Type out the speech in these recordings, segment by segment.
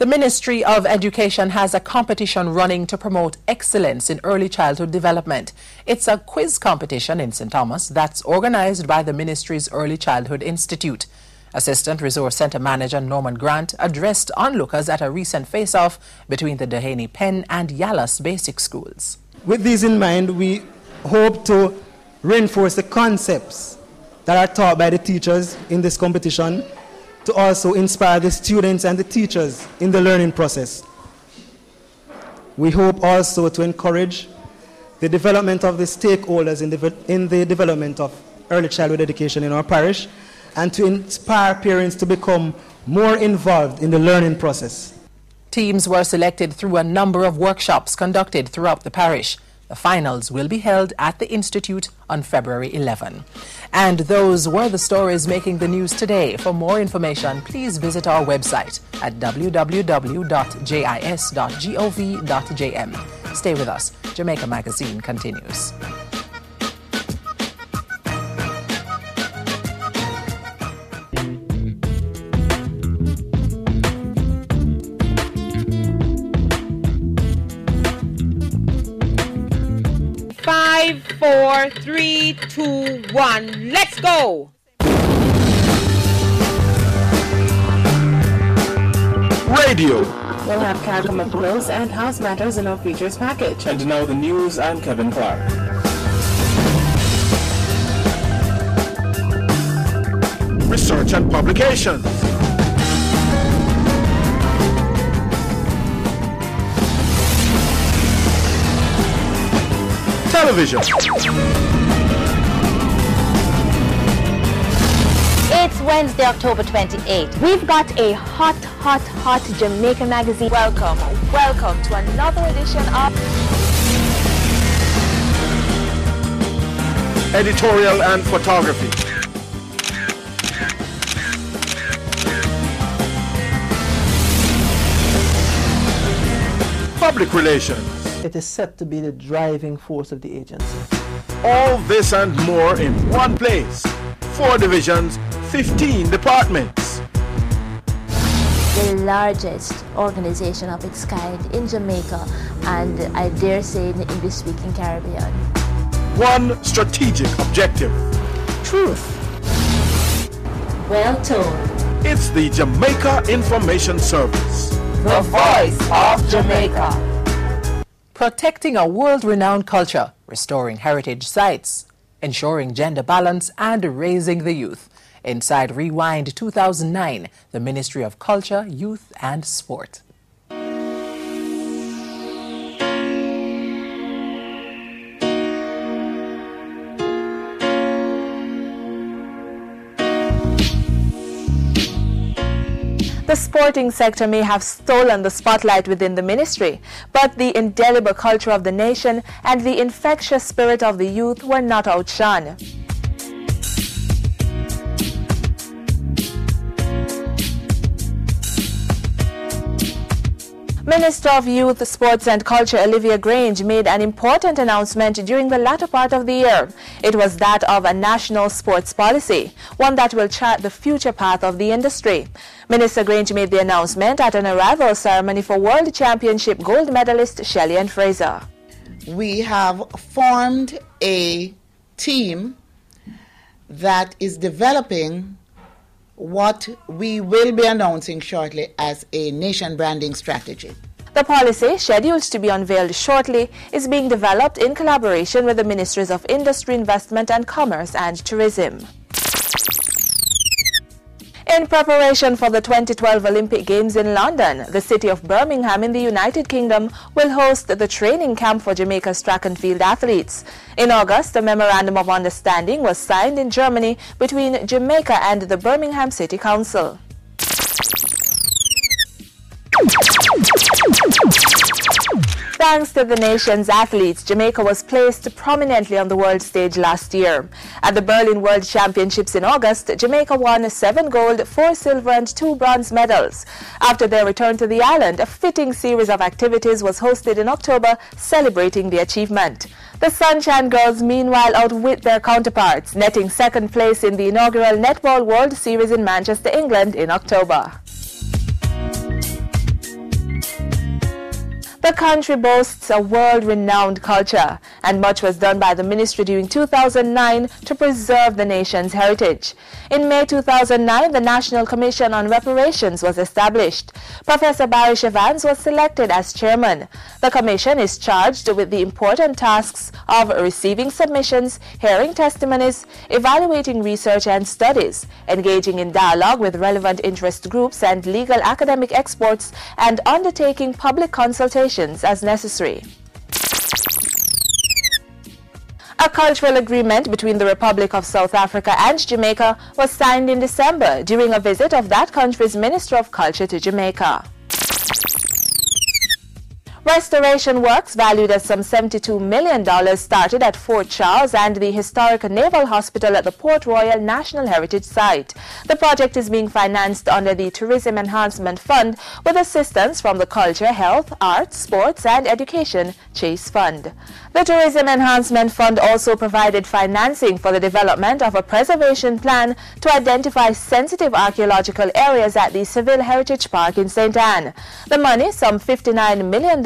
The Ministry of Education has a competition running to promote excellence in early childhood development. It's a quiz competition in St. Thomas that's organized by the ministry's Early Childhood Institute. Assistant Resource Center Manager Norman Grant addressed onlookers at a recent face-off between the Dehaney Penn and Yallas basic schools. With these in mind, we hope to reinforce the concepts that are taught by the teachers in this competition to also inspire the students and the teachers in the learning process. We hope also to encourage the development of the stakeholders in the development of early childhood education in our parish and to inspire parents to become more involved in the learning process. Teams were selected through a number of workshops conducted throughout the parish. The finals will be held at the Institute on February 11. And those were the stories making the news today. For more information, please visit our website at www.jis.gov.jm. Stay with us. Jamaica Magazine continues. Five, 4, 3, 2, 1, let's go! Radio. We'll have Cargo McClose and House Matters in our features package. And now the news and Kevin Clark. Research and publications. Television. It's Wednesday, October 28th. We've got a hot Jamaica magazine. Welcome to another edition of Editorial and photography. Public relations. It is set to be the driving force of the agency. All this and more in one place. 4 divisions, 15 departments. the largest organization of its kind in Jamaica and I dare say in the English-speaking Caribbean. One strategic objective. Truth. Well told. It's the Jamaica Information Service. The voice of Jamaica. Protecting a world-renowned culture, restoring heritage sites, ensuring gender balance, and raising the youth. Inside Rewind 2009, the Ministry of Culture, Youth and Sport. The sporting sector may have stolen the spotlight within the ministry, but the indelible culture of the nation and the infectious spirit of the youth were not outshone. Minister of Youth, Sports and Culture Olivia Grange made an important announcement during the latter part of the year. It was that of a national sports policy, one that will chart the future path of the industry. Minister Grange made the announcement at an arrival ceremony for World Championship gold medalist Shelley and Fraser. We have formed a team that is developing what we will be announcing shortly as a nation branding strategy. The policy, scheduled to be unveiled shortly, is being developed in collaboration with the Ministries of Industry, Investment and Commerce and Tourism. In preparation for the 2012 Olympic Games in London, the city of Birmingham in the United Kingdom will host the training camp for Jamaica's track and field athletes. In August, a memorandum of understanding was signed in Germany between Jamaica and the Birmingham City Council. Thanks to the nation's athletes, Jamaica was placed prominently on the world stage last year. At the Berlin World Championships in August, Jamaica won 7 gold, 4 silver and 2 bronze medals. After their return to the island, a fitting series of activities was hosted in October celebrating the achievement. The Sunshine Girls meanwhile outwit their counterparts, netting second place in the inaugural Netball World Series in Manchester, England in October. The country boasts a world-renowned culture, and much was done by the ministry during 2009 to preserve the nation's heritage. In May 2009, the National Commission on Reparations was established. Professor Barry Evans was selected as chairman. The commission is charged with the important tasks of receiving submissions, hearing testimonies, evaluating research and studies, engaging in dialogue with relevant interest groups and legal academic experts, and undertaking public consultations as necessary. A cultural agreement between the Republic of South Africa and Jamaica was signed in December during a visit of that country's Minister of Culture to Jamaica. Restoration works valued at some $72 million started at Fort Charles and the historic Naval Hospital at the Port Royal National Heritage Site. The project is being financed under the Tourism Enhancement Fund with assistance from the Culture, Health, Arts, Sports and Education Chase Fund. The Tourism Enhancement Fund also provided financing for the development of a preservation plan to identify sensitive archaeological areas at the Civil Heritage Park in St. Anne. The money, some $59 million,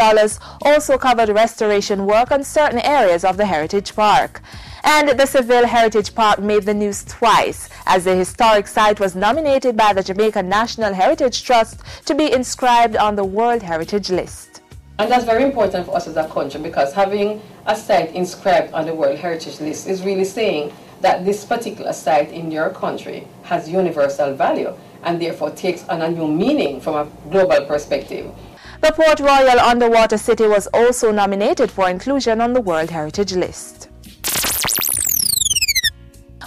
also covered restoration work on certain areas of the Heritage Park. And the Civil Heritage Park made the news twice, as the historic site was nominated by the Jamaica National Heritage Trust to be inscribed on the World Heritage List. And that's very important for us as a country, because having a site inscribed on the World Heritage List is really saying that this particular site in your country has universal value and therefore takes on a new meaning from a global perspective. The Port Royal Underwater City was also nominated for inclusion on the World Heritage List.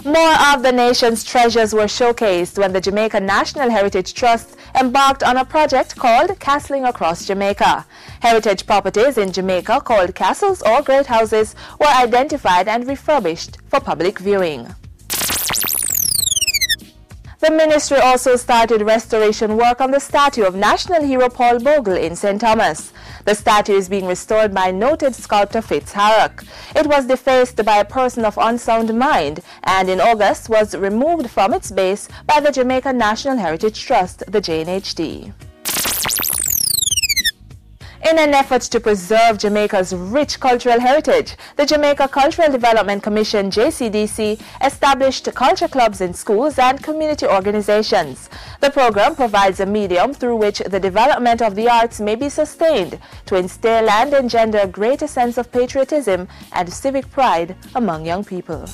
More of the nation's treasures were showcased when the Jamaica National Heritage Trust embarked on a project called Castling Across Jamaica. Heritage properties in Jamaica called castles or great houses were identified and refurbished for public viewing. The ministry also started restoration work on the statue of national hero Paul Bogle in St. Thomas. The statue is being restored by noted sculptor Fitz Harrock. It was defaced by a person of unsound mind and in August was removed from its base by the Jamaica National Heritage Trust, the JNHT. In an effort to preserve Jamaica's rich cultural heritage, the Jamaica Cultural Development Commission, JCDC, established culture clubs in schools and community organizations. The program provides a medium through which the development of the arts may be sustained to instill and engender a greater sense of patriotism and civic pride among young people.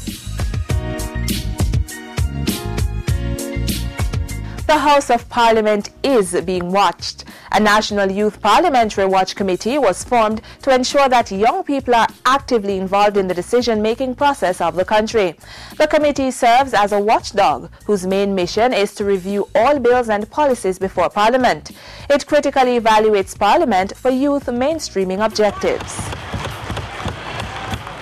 The House of Parliament is being watched. A National Youth Parliamentary Watch Committee was formed to ensure that young people are actively involved in the decision-making process of the country. The committee serves as a watchdog whose main mission is to review all bills and policies before Parliament. It critically evaluates Parliament for youth mainstreaming objectives.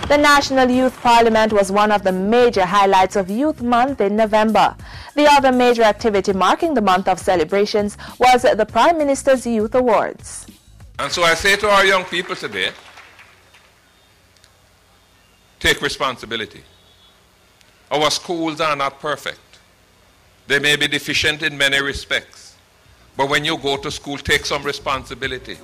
The National Youth Parliament was one of the major highlights of Youth Month in November. The other major activity marking the month of celebrations was the Prime Minister's Youth Awards. And so I say to our young people today, take responsibility. Our schools are not perfect. They may be deficient in many respects. But when you go to school, take some responsibility.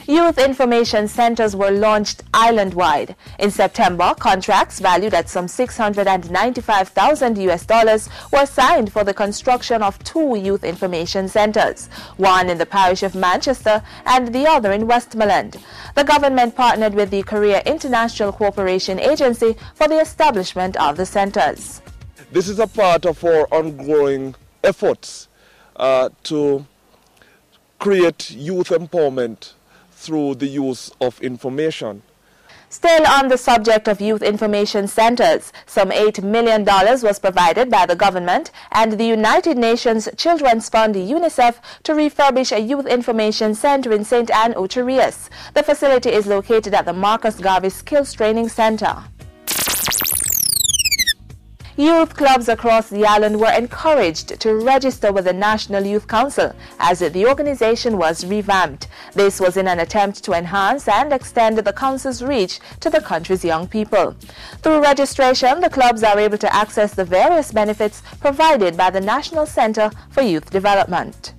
Youth information centers were launched island-wide. In September, contracts valued at some $695,000 were signed for the construction of 2 youth information centers, one in the parish of Manchester and the other in Westmoreland. The government partnered with the Korea International Cooperation Agency for the establishment of the centers. This is a part of our ongoing efforts to create youth empowerment through the use of information. Still on the subject of youth information centers, some $8 million was provided by the government and the United Nations Children's Fund UNICEF to refurbish a youth information center in St. Anne, Ucherias. The facility is located at the Marcus Garvey Skills Training Center. Youth clubs across the island were encouraged to register with the National Youth Council as the organization was revamped. This was in an attempt to enhance and extend the council's reach to the country's young people. Through registration, the clubs are able to access the various benefits provided by the National Center for Youth Development.